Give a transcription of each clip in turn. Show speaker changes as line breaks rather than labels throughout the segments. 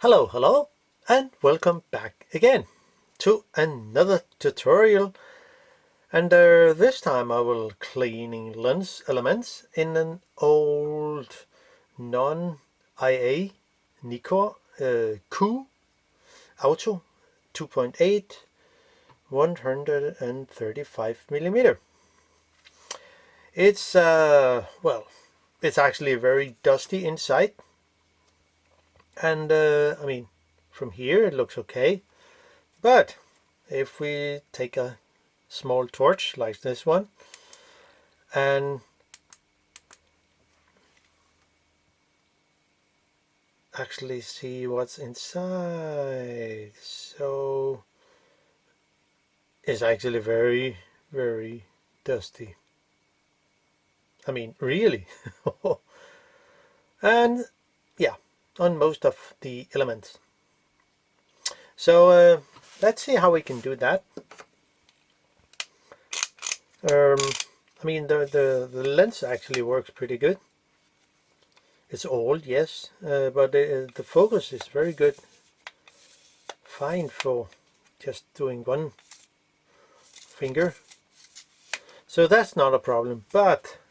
Hello, and welcome back again to another tutorial. And this time I will cleaning lens elements in an old Non-Ai Nikkor-Q Auto 2.8 135 millimeter. It's it's actually very dusty inside, and from here it looks okay. But if we take a small torch like this one and actually see what's inside, so it's actually very dusty. Really. And yeah, on most of the elements. So let's see how we can do that. The lens actually works pretty good. It's old, yes, but the focus is very good. Fine for just doing one finger. So that's not a problem.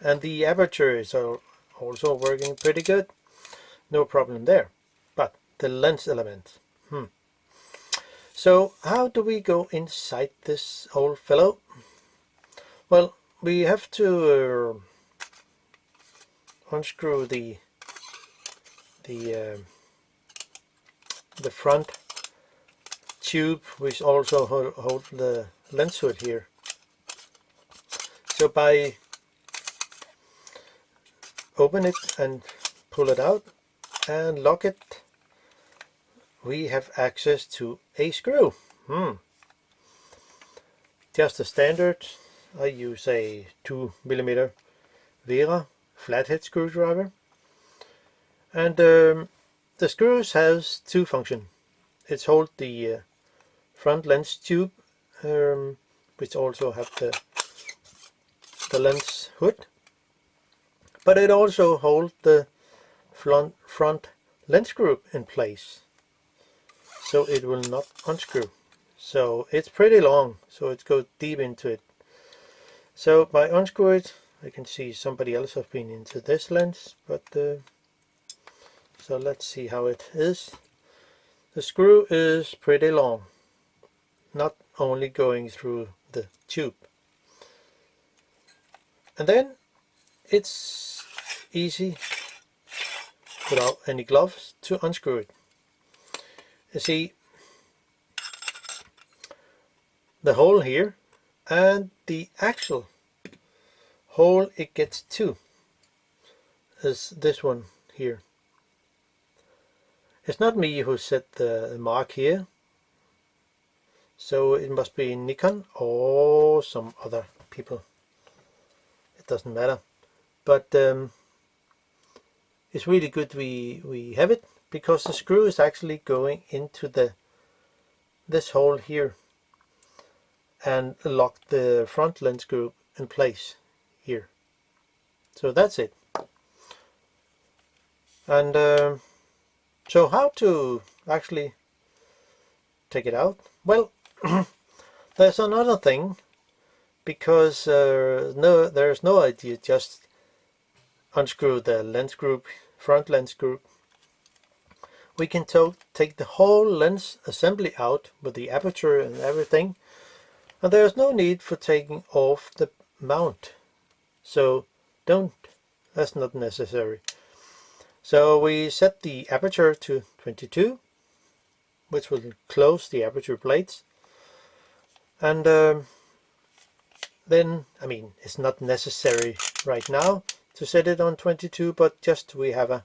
And the aperture is also working pretty good. No problem there. But the lens element. So how do we go inside this old fellow? Well, we have to unscrew the front tube, which also hold the lens hood here. So by open it and pull it out and lock it, we have access to a screw. Just a standard. I use a 2mm Vera flathead screwdriver, and the screws has two functions. It's hold the front lens tube, which also have the lens hood, but it also holds the front lens group in place, so it will not unscrew. So it's pretty long, so it goes deep into it. So by unscrew it, I can see somebody else has been into this lens, but so let's see how it is. The screw is pretty long, not only going through the tube. And then it's easy, without any gloves, to unscrew it. You see the hole here, and the actual hole it gets to is this one here. It's not me who set the mark here, so it must be Nikon or some other people. It doesn't matter, but it's really good we have it, because the screw is actually going into this hole here and lock the front lens group in place here. So that's it. And so how to actually take it out? Well, there's another thing, because there's no idea just unscrew the lens group, front lens group. We can take the whole lens assembly out with the aperture and everything, and there's no need for taking off the mount. So that's not necessary. So we set the aperture to 22, which will close the aperture plates. And then, it's not necessary right now to set it on 22, but just we have a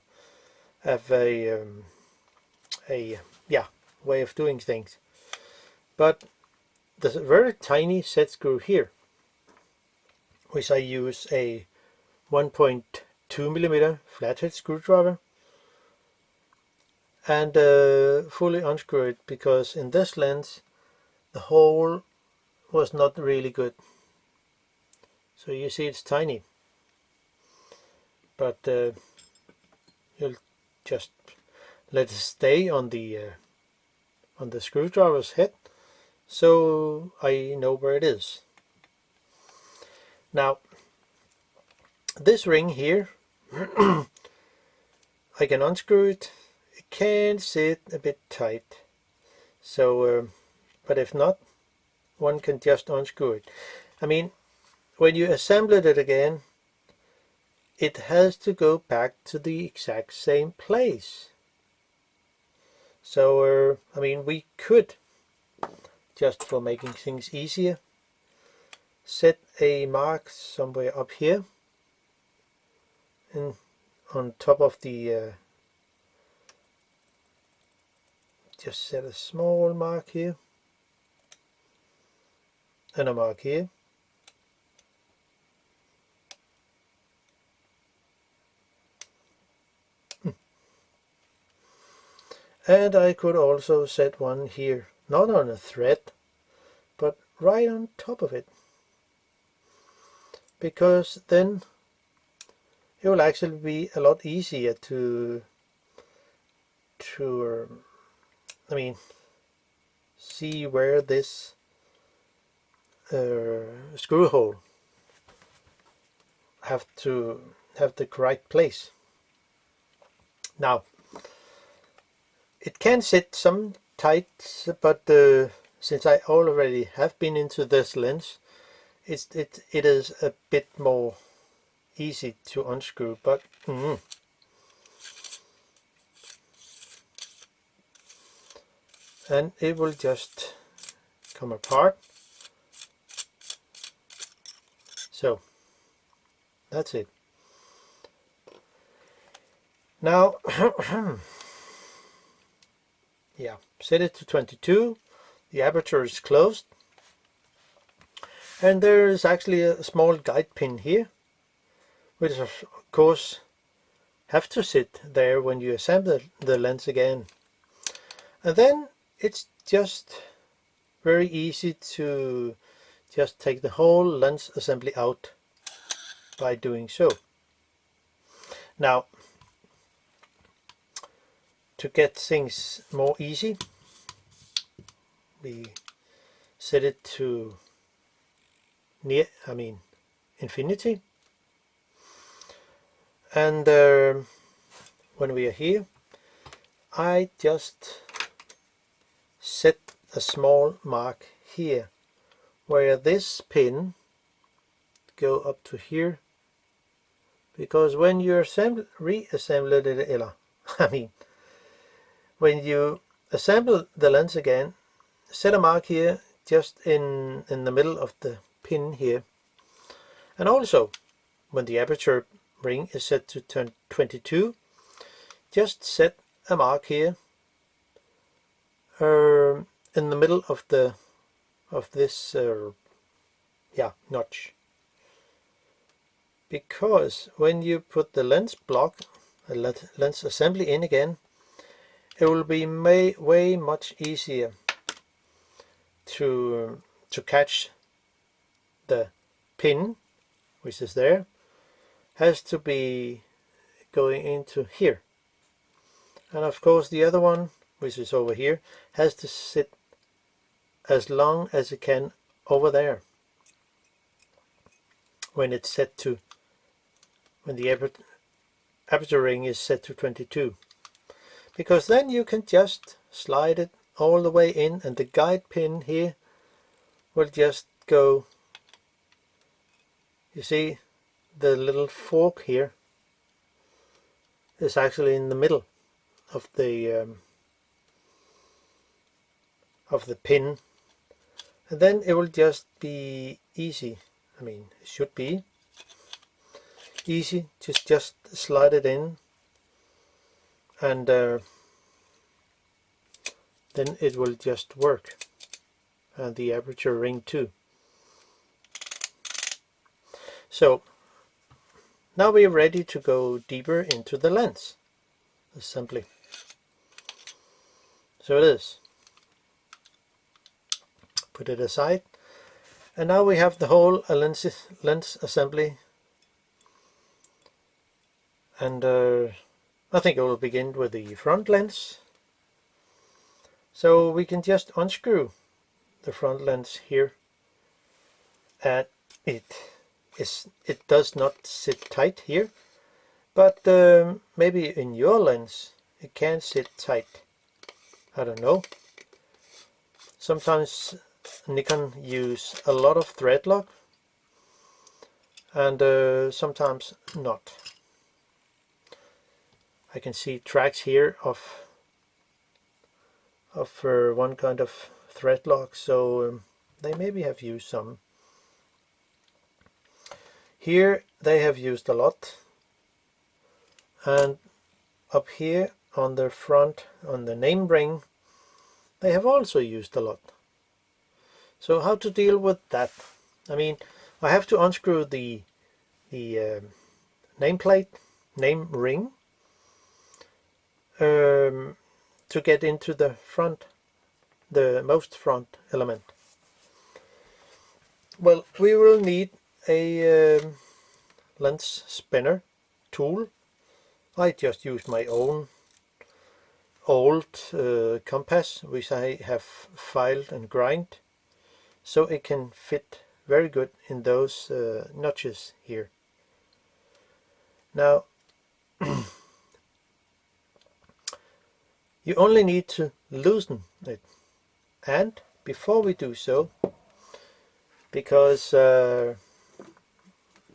way of doing things. But there's a very tiny set screw here, which I use a 1.2mm flathead screwdriver, and fully unscrew it, because in this lens the hole was not really good. So you see it's tiny, but you'll just let it stay on the screwdriver's head, so I know where it is. Now this ring here, I can unscrew it. It can sit a bit tight, so but if not, one can just unscrew it. I mean, when you assemble it again, it has to go back to the exact same place. So I mean, we could, just for making things easier, set a mark somewhere up here and on top of the just set a small mark here and a mark here. And I could also set one here, not on a thread, but right on top of it, because then it will actually be a lot easier to I mean, see where this screw hole have to have the correct place. Now it can sit some tight, but since I already have been into this lens, it is a bit more easy to unscrew, but and it will just come apart. So that's it. Now yeah, set it to 22. The aperture is closed, and there is actually a small guide pin here, which of course have to sit there when you assemble the lens again. And then it's just very easy to just take the whole lens assembly out by doing so. Now, to get things more easy, we set it to infinity, and when we are here, I just set a small mark here where this pin go up to here, because when you reassemble it, when you assemble the lens again, set a mark here just in the middle of the pin here. And also, when the aperture ring is set to 22, just set a mark here in the middle of this notch, because when you put the lens block, lens assembly in again, it will be way much easier to catch the pin, which is there, has to be going into here, and of course the other one, which is over here, has to sit as long as it can over there when it's set to, when the aperture ring is set to 22, because then you can just slide it all the way in, and the guide pin here will just go. You see, the little fork here is actually in the middle of the pin, and then it will just be easy. It should be easy to just slide it in, and then it will just work, and the aperture ring too. So now we're ready to go deeper into the lens assembly. So it is. Put it aside, and now we have the whole lens assembly, and I think I will begin with the front lens. So we can just unscrew the front lens here, and it does not sit tight here, but maybe in your lens it can sit tight. I don't know. Sometimes Nikon use a lot of thread lock, and sometimes not. I can see tracks here of one kind of thread lock, so they maybe have used some. Here they have used a lot, and up here on the front, on the name ring, they have also used a lot. So how to deal with that? I mean, I have to unscrew the nameplate, name ring, to get into the front, the most front element. Well, we will need a lens spinner tool. I just used my own old compass, which I have filed and grind, so it can fit very good in those notches here. Now you only need to loosen it, and before we do so, because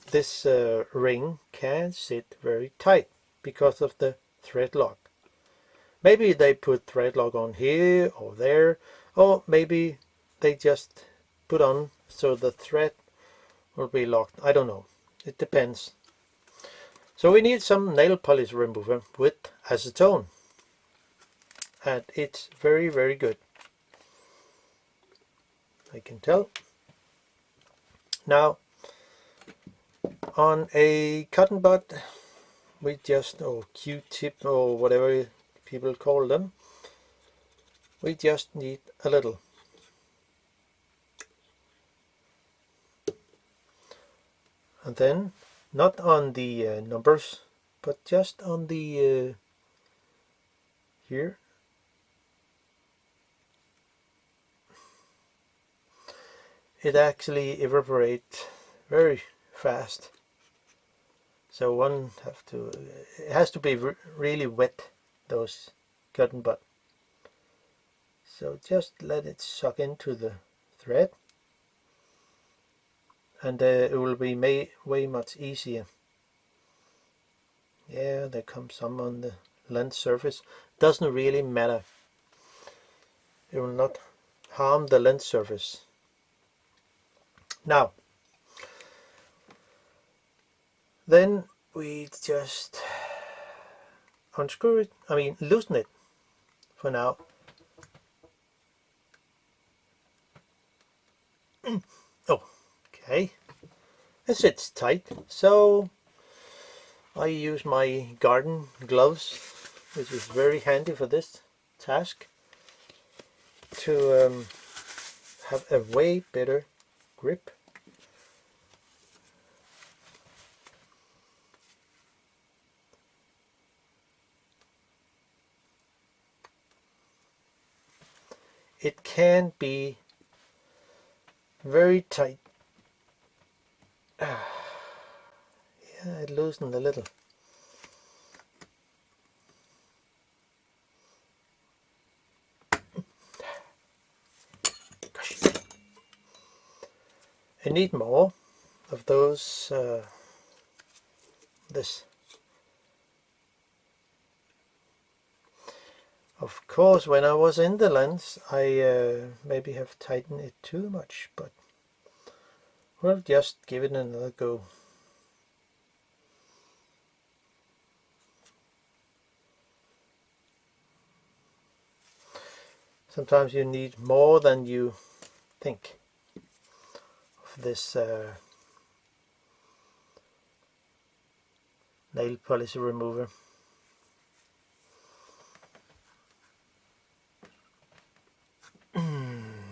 this ring can sit very tight because of the thread lock. Maybe they put thread lock on here or there, or maybe they just put on so the thread will be locked. I don't know. It depends. So we need some nail polish remover with acetone, and it's very, very good, I can tell. Now on a cotton bud, we just, or Q-tip or whatever people call them, we just need a little. And then not on the numbers, but just on the here. It actually evaporates very fast, so one have to, it has to be really wet, those cotton bud. So just let it suck into the thread, and it will be way much easier. Yeah, there comes some on the lens surface. Doesn't really matter. It will not harm the lens surface. Now, then we just unscrew it, I mean loosen it for now. Okay, it sits tight, so I use my garden gloves, which is very handy for this task, to have a way better grip. It can be very tight. Yeah, it loosened a little. Gosh. I need more of those, this. Of course, when I was in the lens, I maybe have tightened it too much, but we'll just give it another go. Sometimes you need more than you think of this nail polish remover.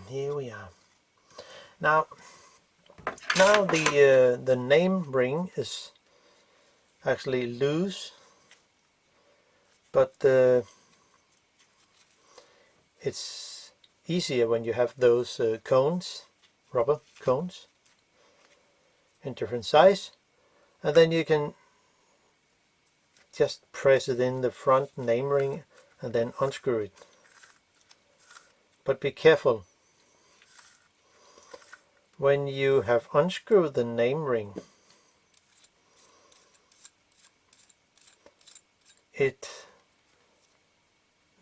Here we are. Now the name ring is actually loose, but it's easier when you have those cones, rubber cones, in different size, and then you can just press it in the front name ring and then unscrew it. But be careful, when you have unscrewed the name ring,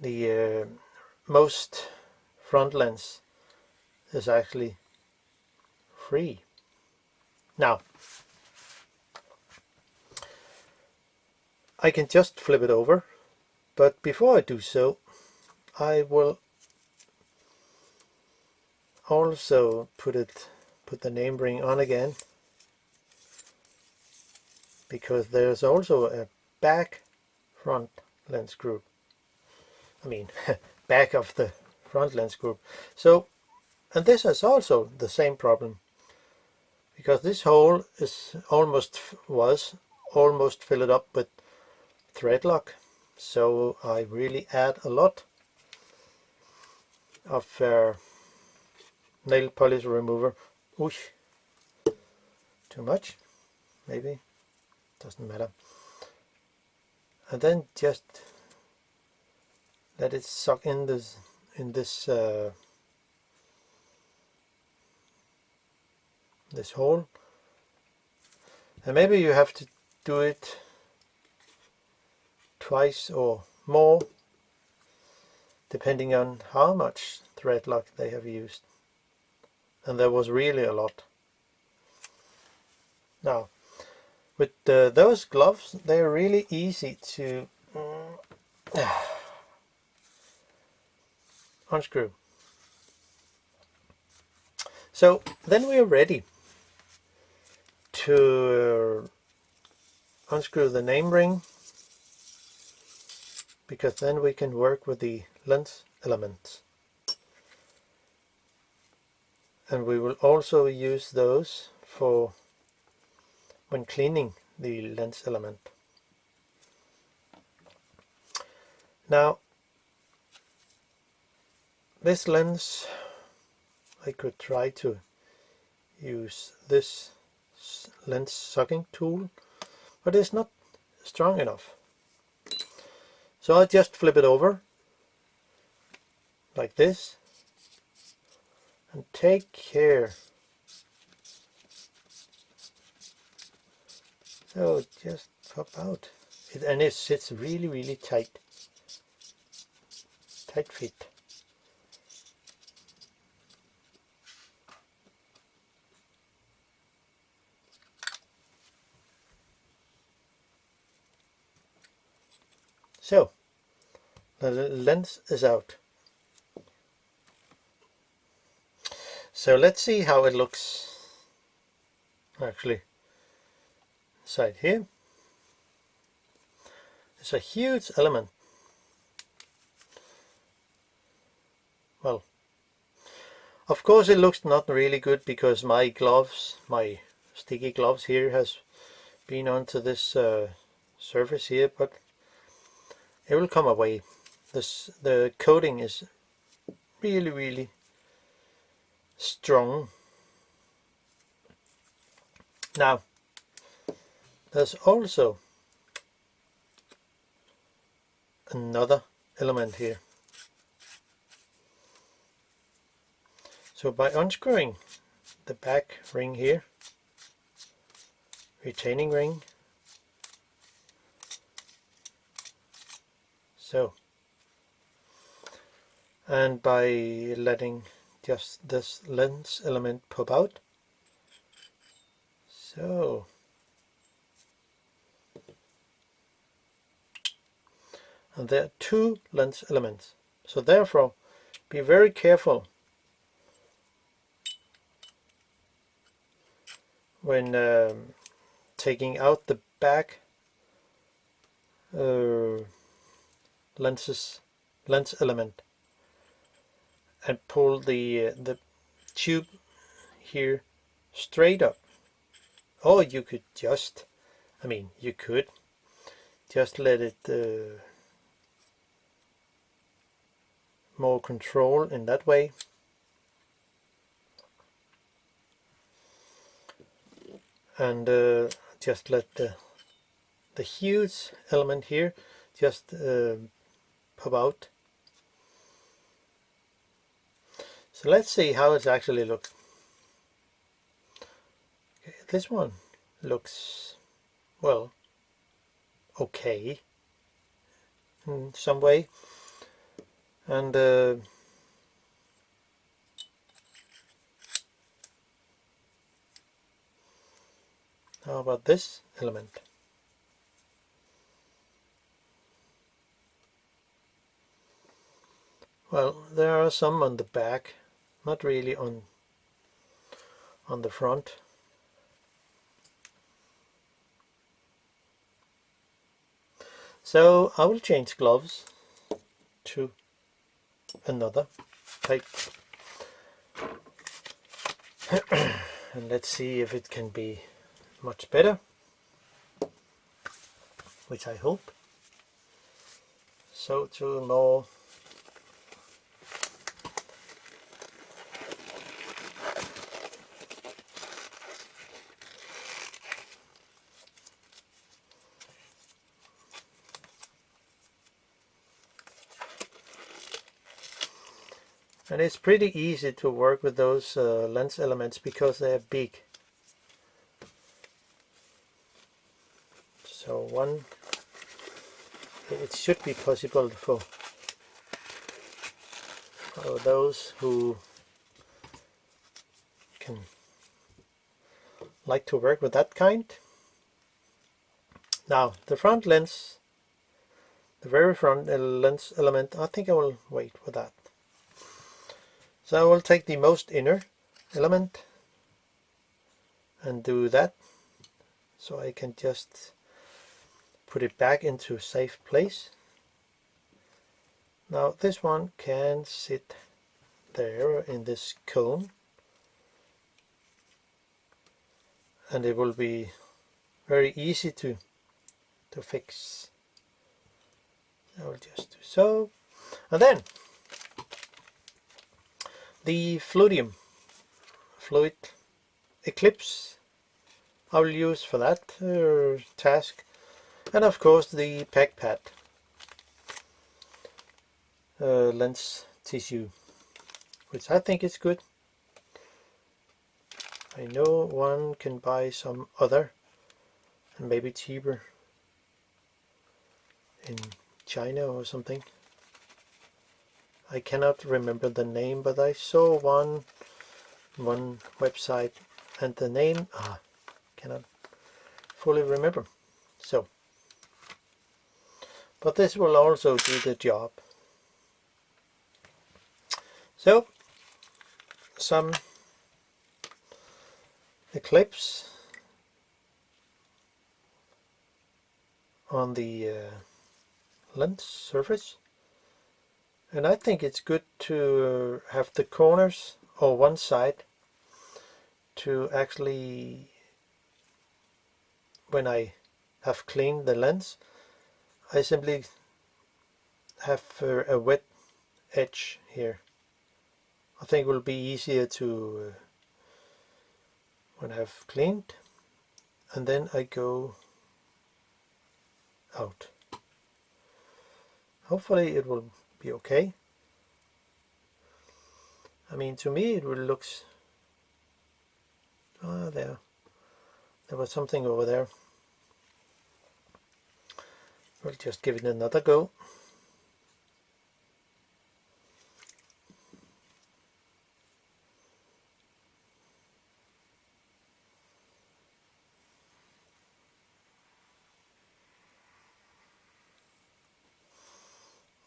the most front lens is actually free. Now, I can just flip it over, but before I do so, I will also put the name ring on again, because there's also a back front lens group. I mean, back of the front lens group. So, and this is also the same problem, because this hole was almost filled up with thread lock. So I really add a lot of nail polish remover. Oosh, too much, maybe, doesn't matter. And then just let it suck in this this hole, and maybe you have to do it twice or more, depending on how much thread lock they have used, and there was really a lot. Now, with those gloves, they're really easy to unscrew. So then we are ready to unscrew the name ring, because then we can work with the lens elements, and we will also use those for when cleaning the lens element. Now, this lens, I could try to use this lens sucking tool, but it's not strong enough. So I'll just flip it over like this and take care. So it just pop out. And it sits really tight fit. So the lens is out. So let's see how it looks actually inside here. It's a huge element. Well, of course it looks not really good, because my gloves, my sticky gloves here, has been onto this surface here, but it will come away. The coating is really strong. Now, there's also another element here. So by unscrewing the back ring here, retaining ring, so, and by letting just this lens element pop out, so, and there are two lens elements, so therefore be very careful when taking out the back lens element, and pull the tube here straight up. Or you could just, you could just let it more control in that way. And just let the huge element here just pop out. So let's see how it actually looks. Okay, this one looks, well, okay in some way. And how about this element? Well, there are some on the back, not really on the front. So I will change gloves to another type. And let's see if it can be much better, which I hope. So to more and it's pretty easy to work with those lens elements because they're big. So it should be possible for those who can like to work with that kind. Now the front lens, the very front lens element, I think I will wait for that. So I will take the most inner element and do that, so I can just put it back into a safe place. Now this one can sit there in this cone, and it will be very easy to fix. I will just do so. And then the fluid Eclipse I will use for that task, and of course the pack pad lens tissue, which I think is good. I know one can buy some other and maybe cheaper in China or something. I cannot remember the name, but I saw one website, and the name cannot fully remember. So, but this will also do the job. So, some Eclipse on the lens surface, and I think it's good to have the corners or one side to actually, when I have cleaned the lens, I simply have a wet edge here. I think it will be easier to when I have cleaned, and then I go out. Hopefully it will be okay. I mean, to me it will looks there was something over there. We'll just give it another go.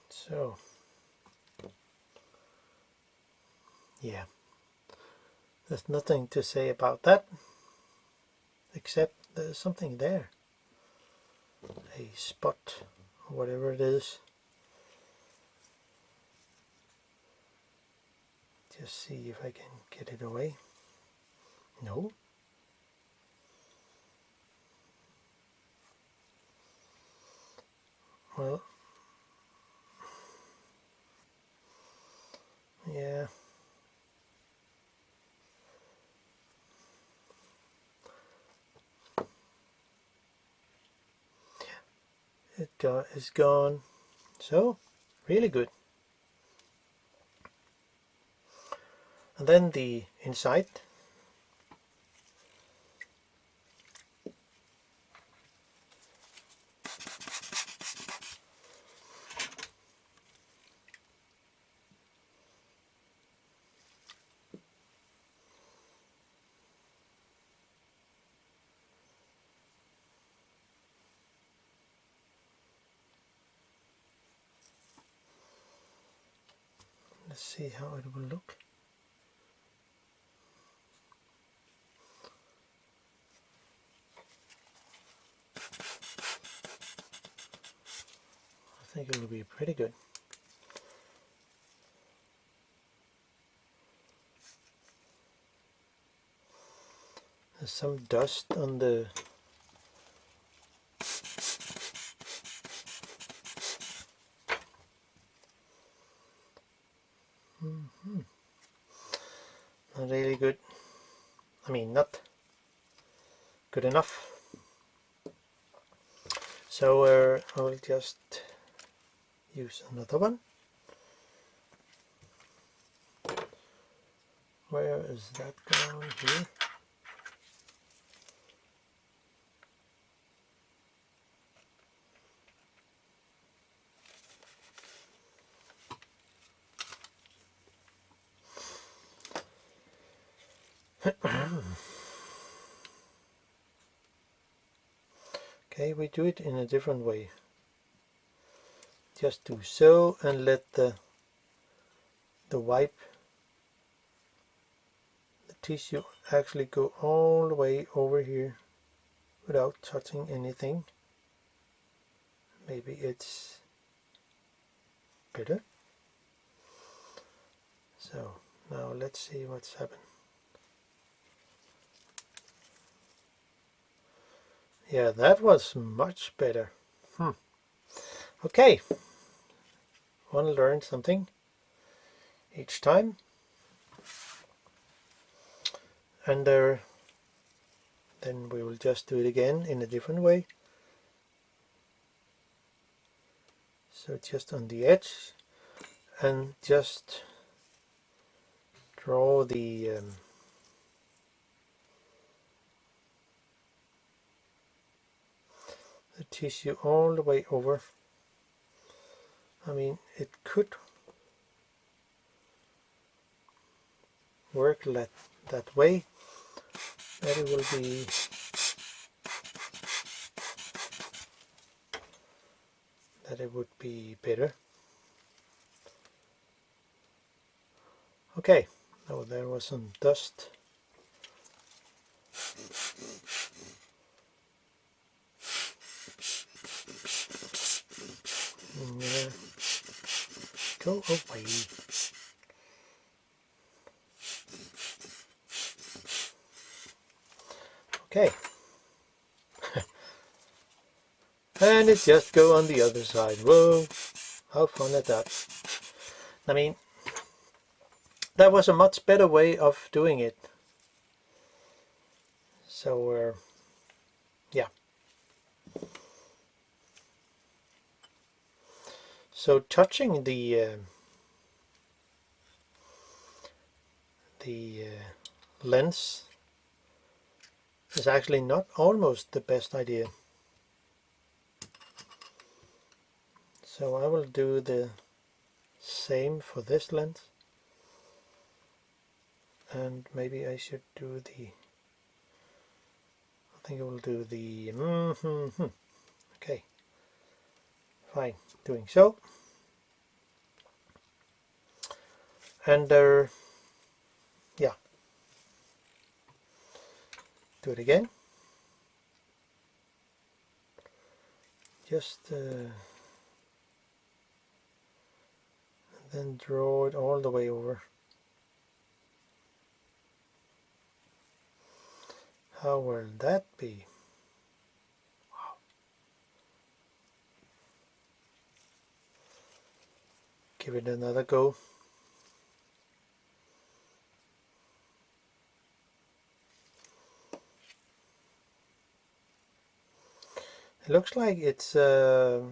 So yeah, there's nothing to say about that, except there's something there, a spot, whatever it is. Just see if I can get it away. No. Well, is gone. So really good. And then the inside. Let's see how it will look. I think it will be pretty good. There's some dust on the not really good. I mean, not good enough. So I will just use another one. Where is that going? Here. Okay, we do it in a different way. Just do so and let the wipe, the tissue actually go all the way over here without touching anything. Maybe it's better. So now let's see what's happened. Yeah, that was much better. Okay, want to learn something each time. And then we will just do it again in a different way. So just on the edge, and just draw the tissue all the way over. I mean, it could work that way, that it will be would be better. Okay, now there was some dust. Go away. Okay. And it just go on the other side. Whoa, how fun is that? I mean, that was a much better way of doing it. So, yeah. So touching the lens is actually not almost the best idea. So I will do the same for this lens, and maybe I should do the, I think I will do the, okay, fine, doing so. And yeah, do it again. Just then draw it all the way over. How will that be? Wow. Give it another go. It looks like it's is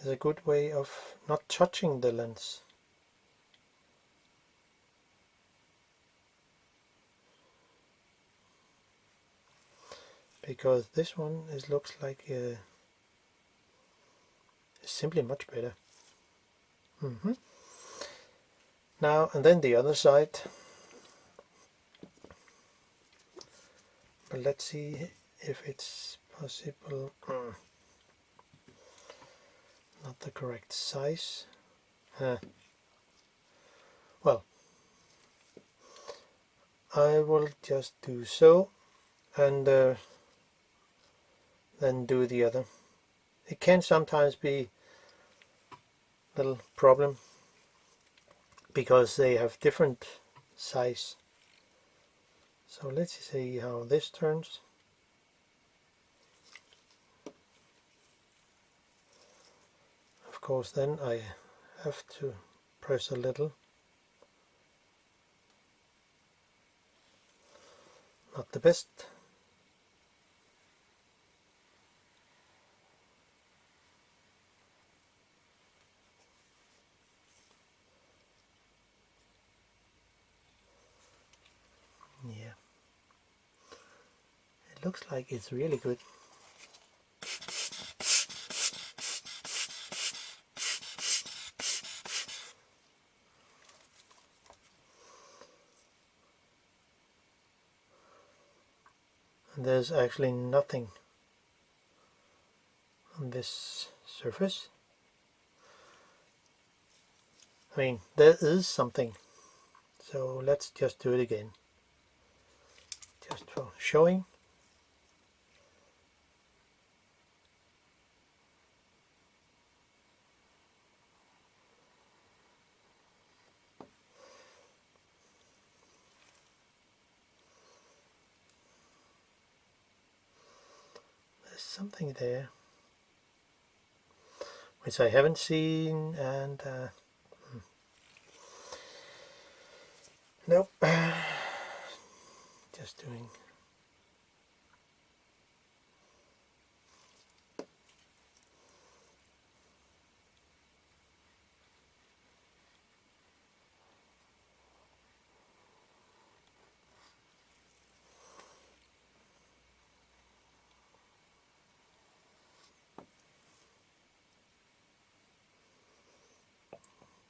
a good way of not touching the lens. Because this one looks like is simply much better. Now and then the other side. But let's see if it's possible. Not the correct size. Well, I will just do so, and then do the other. It can sometimes be a little problem because they have different size. So let's see how this turns. Of course, then I have to press a little. Not the best. Yeah. It looks like it's really good. And there's actually nothing on this surface. I mean, there is something. So let's just do it again. Just for showing. There's something there which I haven't seen, and nope. Just doing.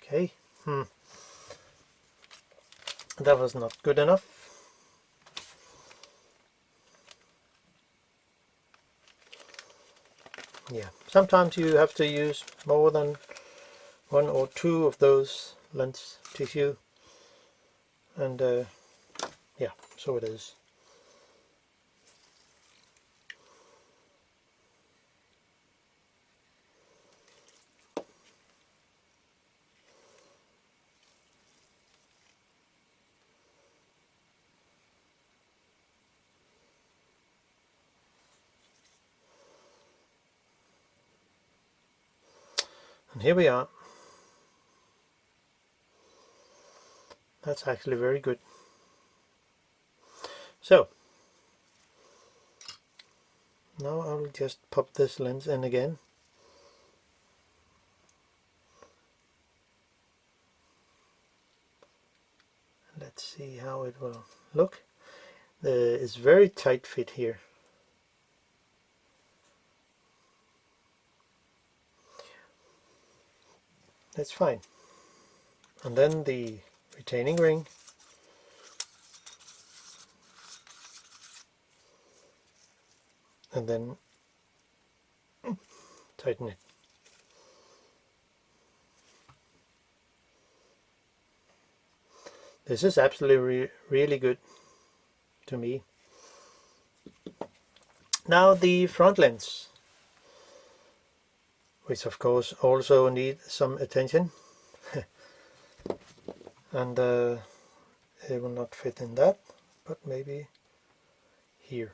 Okay. That was not good enough. Yeah, sometimes you have to use more than one or two of those lens tissue, and yeah, so it is. And here we are. That's actually very good. So now I'll just pop this lens in again. Let's see how it will look. It's very tight fit here. That's fine. And then the retaining ring. And then tighten it. This is absolutely really good to me. Now the front lens, which of course also need some attention. And it will not fit in that, but maybe here.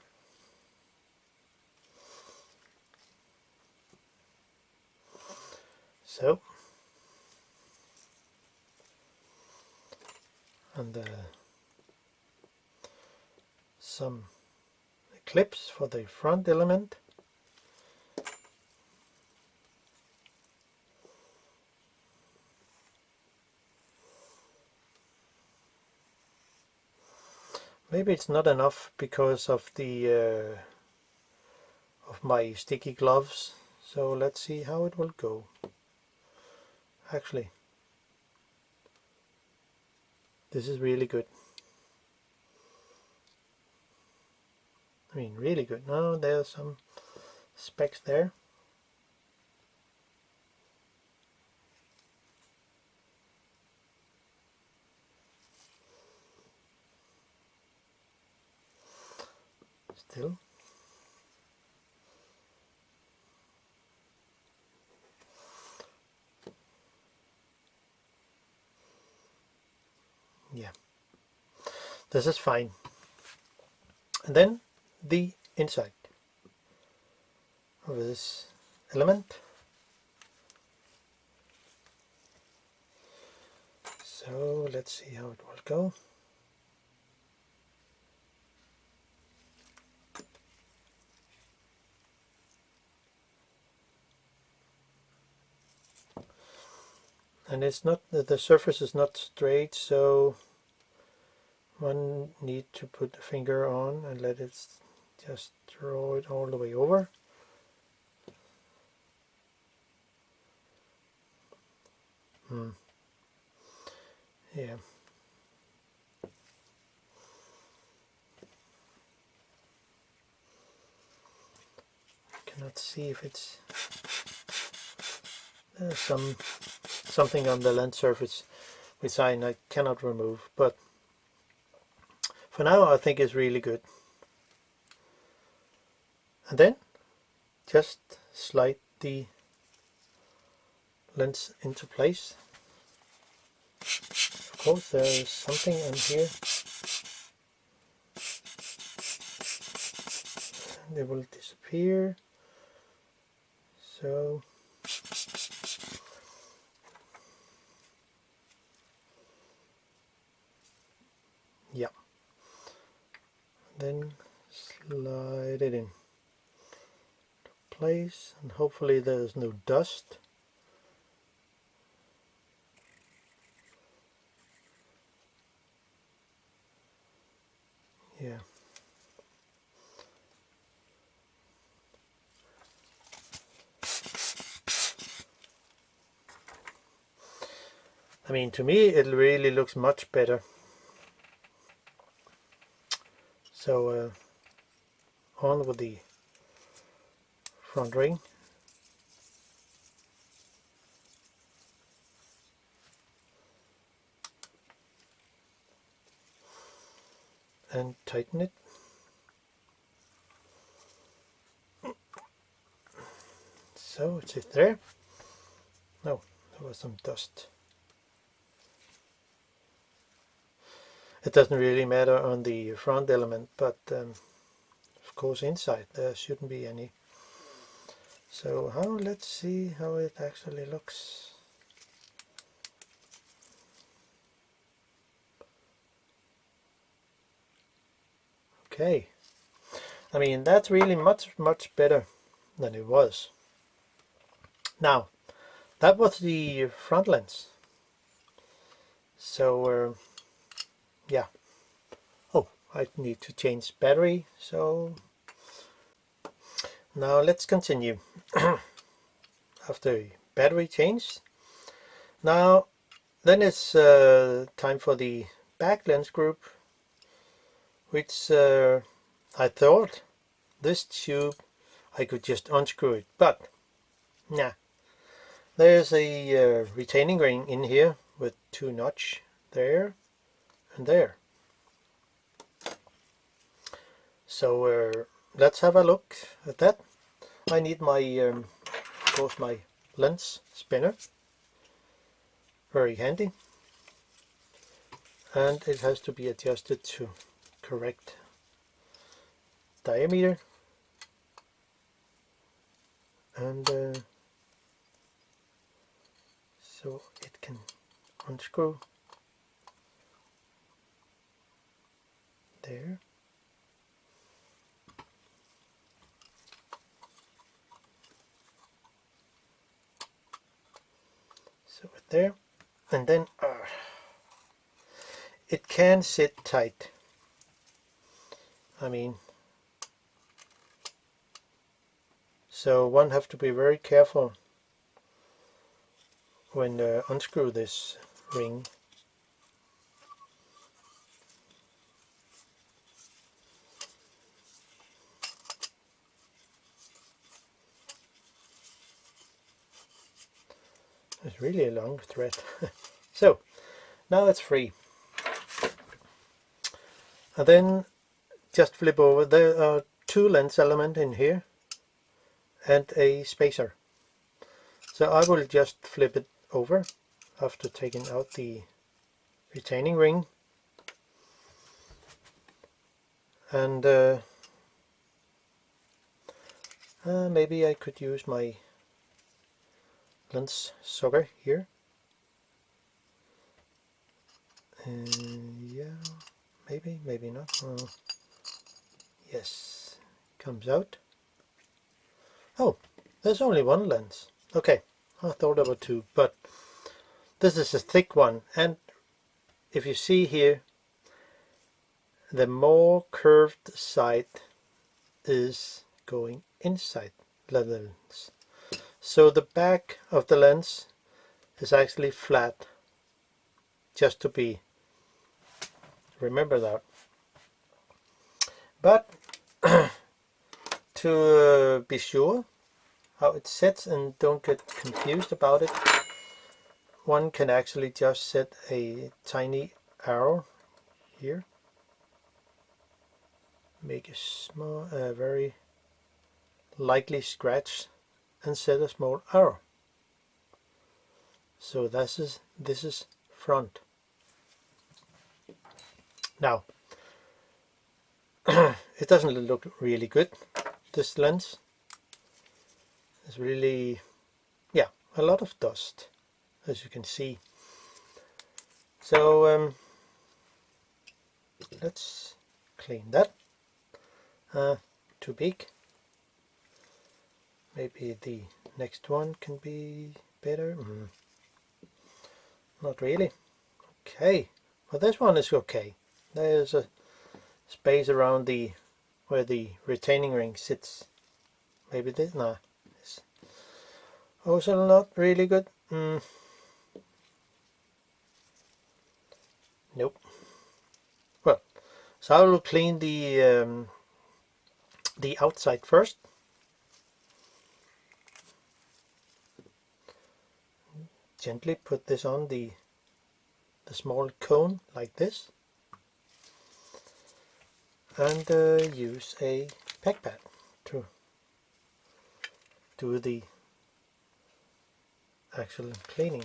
So, and some Eclipse for the front element. Maybe it's not enough because of the of my sticky gloves, so let's see how it will go. Actually, this is really good. I mean, really good. No, there's some specks there. Still. Yeah, this is fine. And then the inside of this element. So let's see how it will go. And it's not, the surface is not straight, so one need to put the finger on and let it just draw it all the way over. Yeah. Cannot see if it's there's something on the lens surface which I cannot remove, but for now I think it's really good. And then just slide the lens into place. Of course there's something in here, and it will disappear. So yeah, then slide it in place, and hopefully there's no dust. Yeah. I mean, to me it really looks much better. So on with the front ring. And tighten it. So it's it there. No, there was some dust. It doesn't really matter on the front element, but of course inside there shouldn't be any. So let's see how it actually looks. Okay, I mean that's really much better than it was. Now that was the front lens. So yeah. Oh, I need to change battery, so now let's continue. After battery change, now then it's time for the back lens group, which I thought this tube I could just unscrew it, but nah, there's a retaining ring in here with two notches there and there. So let's have a look at that. I need my of course my lens spinner, very handy, and it has to be adjusted to correct diameter, and so it can unscrew there. there, and then it can sit tight. I mean, so one have to be very careful when unscrew this ring. It's really a long thread. So now it's free, and then just flip over. There are two lens elements in here and a spacer. So I will just flip it over after taking out the retaining ring, and maybe I could use my lens sucker here. Yeah, maybe not. Yes, comes out. Oh, there's only one lens. Okay, I thought there were two, but this is a thick one, and if you see here, the more curved side is going inside the lens. So the back of the lens is actually flat, just to remember that. But to be sure how it sets and don't get confused about it, one can actually just set a tiny arrow here, make a small, very lightly scratch, and set a small arrow. So this is front. Now it doesn't look really good. This lens is really, yeah, a lot of dust, as you can see. So let's clean that. Too big. Maybe the next one can be better. Not really. Okay, well, this one is okay. There's a space around where the retaining ring sits. Maybe this, nah, it's also not really good. Nope. Well, so I will clean the outside first. Gently put this on the small cone like this, and use a pack pad to do the actual cleaning.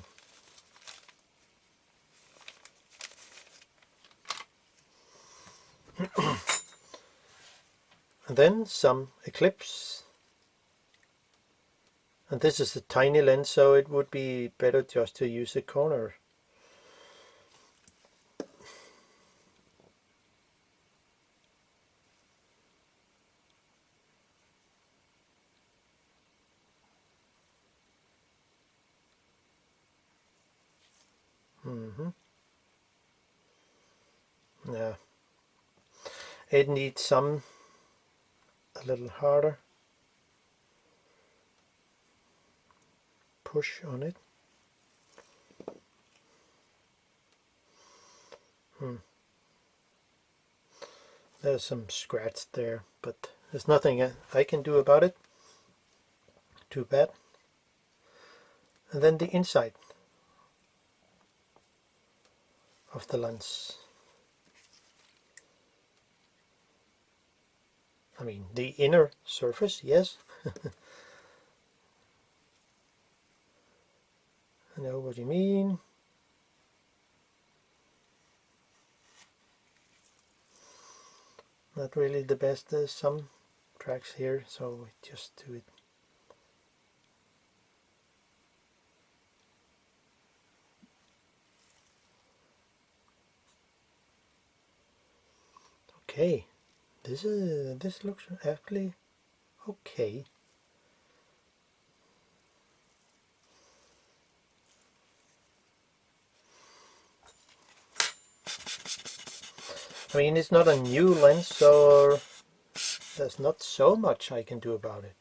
And then some Eclipse, and this is a tiny lens, so it would be better just to use a corner. Yeah, it needs a little harder push on it. There's some scratch there, but there's nothing I can do about it. Too bad. And then the inside of the lens. I mean, the inner surface, yes. I know what you mean. Not really the best. There's some tracks here, so we just do it. Okay, this looks actually okay. I mean, it's not a new lens, so there's not so much I can do about it.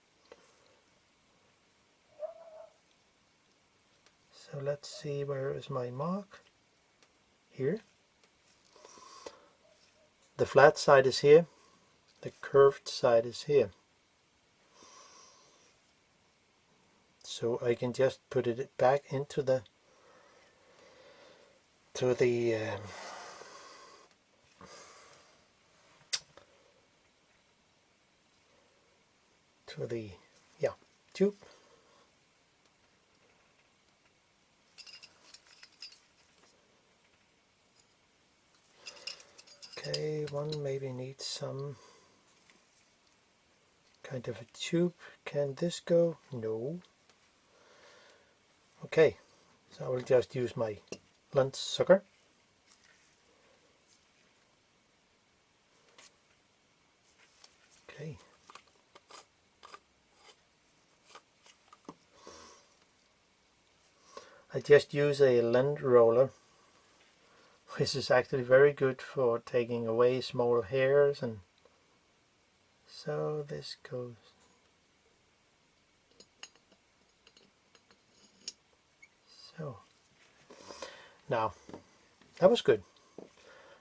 So let's see, where is my mark? Here. The flat side is here, the curved side is here. So I can just put it back into the tube. Okay, one maybe needs some kind of a tube. Can this go? No. Okay, so I will just use my lens sucker. Okay. I just use a lens roller, which is actually very good for taking away small hairs, and so this goes. So now that was good.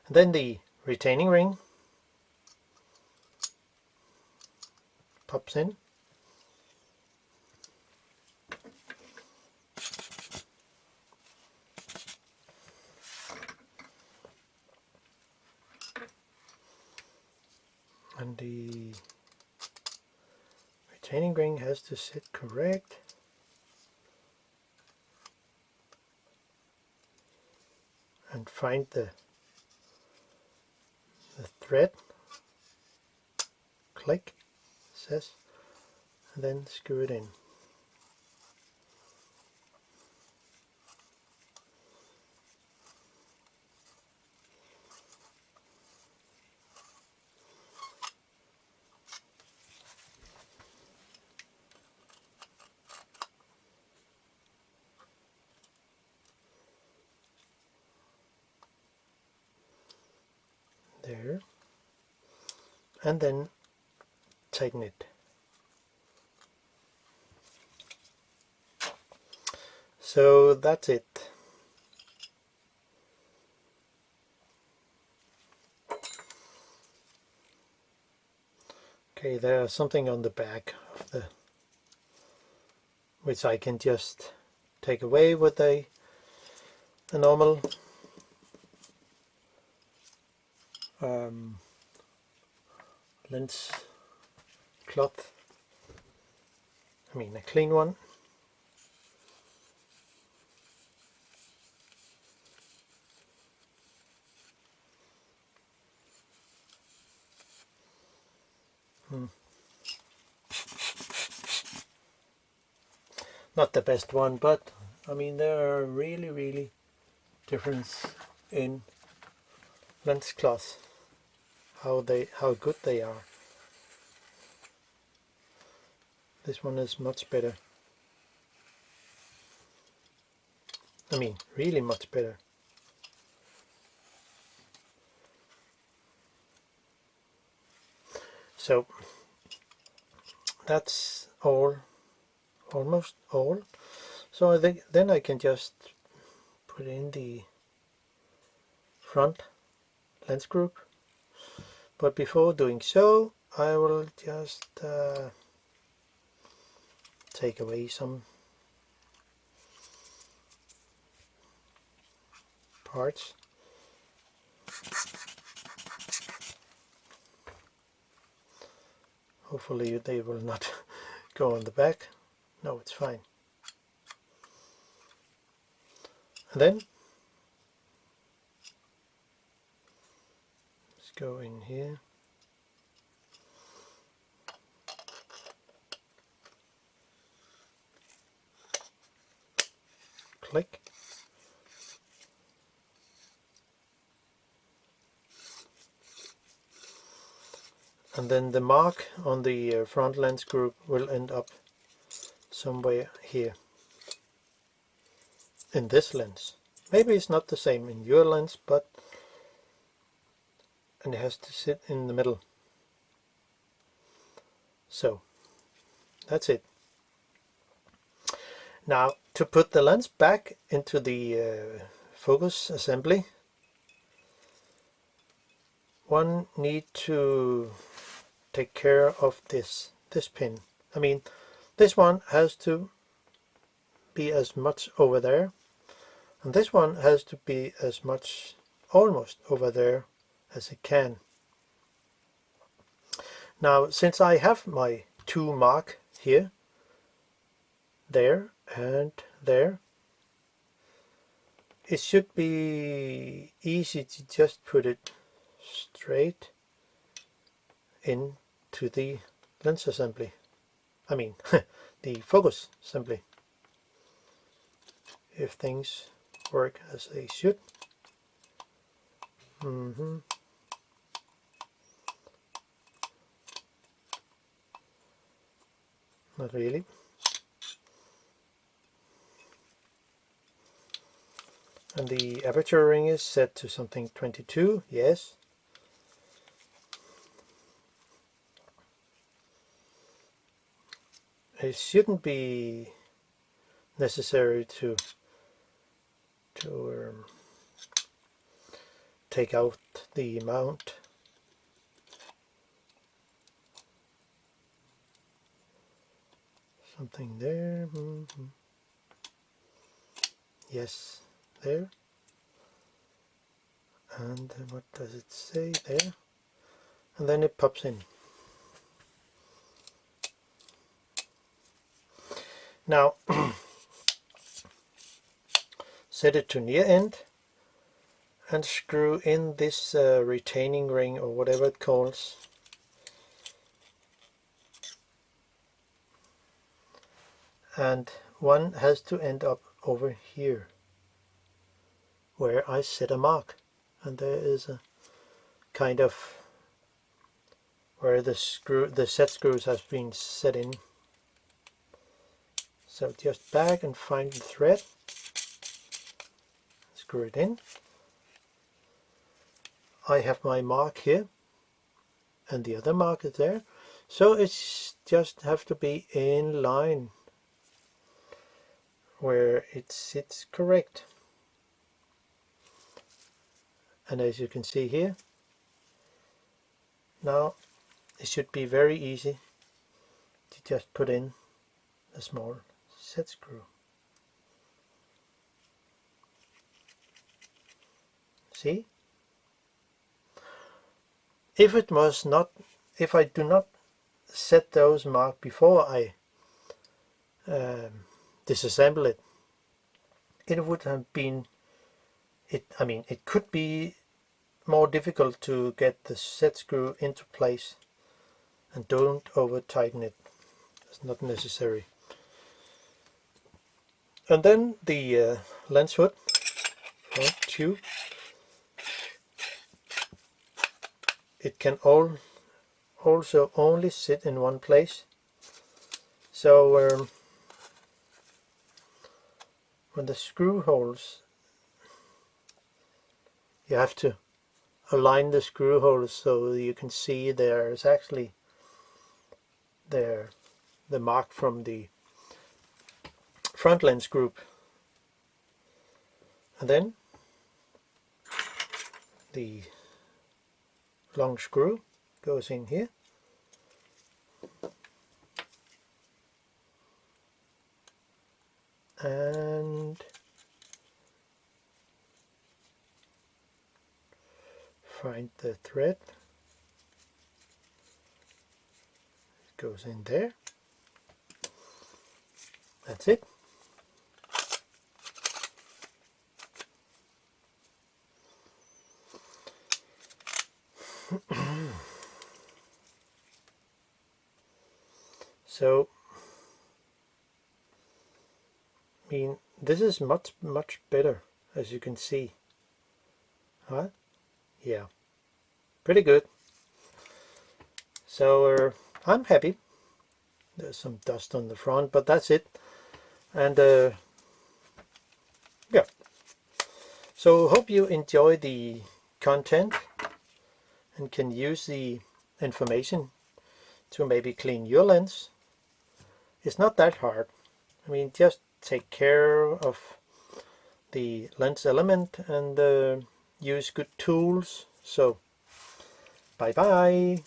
And then the retaining ring pops in. And the retaining ring has to sit correct. And find the thread. Click, says, and then screw it in. There, and then tighten it. So that's it. Okay, there's something on the back of the, which I can just take away with a normal lens cloth. I mean a clean one. Not the best one, but I mean there are really difference in lens cloth, how good they are. This one is much better. I mean, really much better. So that's all, almost all. So I think then I can just put in the front lens group. But before doing so, I will just take away some parts. Hopefully they will not go on the back. No, it's fine. And then let's go in here. Click. And then the mark on the front lens group will end up somewhere here in this lens. Maybe it's not the same in your lens, but and it has to sit in the middle. So that's it. Now to put the lens back into the focus assembly, one need to take care of this pin. I mean, this one has to be as much over there, and this one has to be as much almost over there as it can. Now, since I have my two mark here, there and there, it should be easy to just put it straight into the lens assembly. I mean, the focus assembly. If things work as they should. Not really. And the aperture ring is set to something 22, yes. It shouldn't be necessary to take out the mount. Something there. Yes, there. And what does it say there? And then it pops in. Now set it to near end and screw in this retaining ring, or whatever it calls. And one has to end up over here where I set a mark, and there is a kind of where the set screws has been set in. So just back and find the thread, screw it in. I have my mark here and the other mark is there, so it's just have to be in line where it sits correct. And as you can see here, now it should be very easy to just put in a small set screw. See? If it was not, if I do not set those marks before I disassemble it, it would have been, I mean, it could be more difficult to get the set screw into place, and don't over tighten it. It's not necessary. And then the lens hood front tube, it can also only sit in one place. So when the screw holes, you have to align the screw holes so you can see there's actually the mark from the front lens group. And then the long screw goes in here. And find the thread. It goes in there. That's it. So, I mean, this is much better, as you can see. Huh? Yeah, pretty good. So I'm happy. There's some dust on the front, but that's it. And yeah. So hope you enjoy the content. and can use the information to maybe clean your lens. It's not that hard. I mean, just take care of the lens element and use good tools. So bye bye.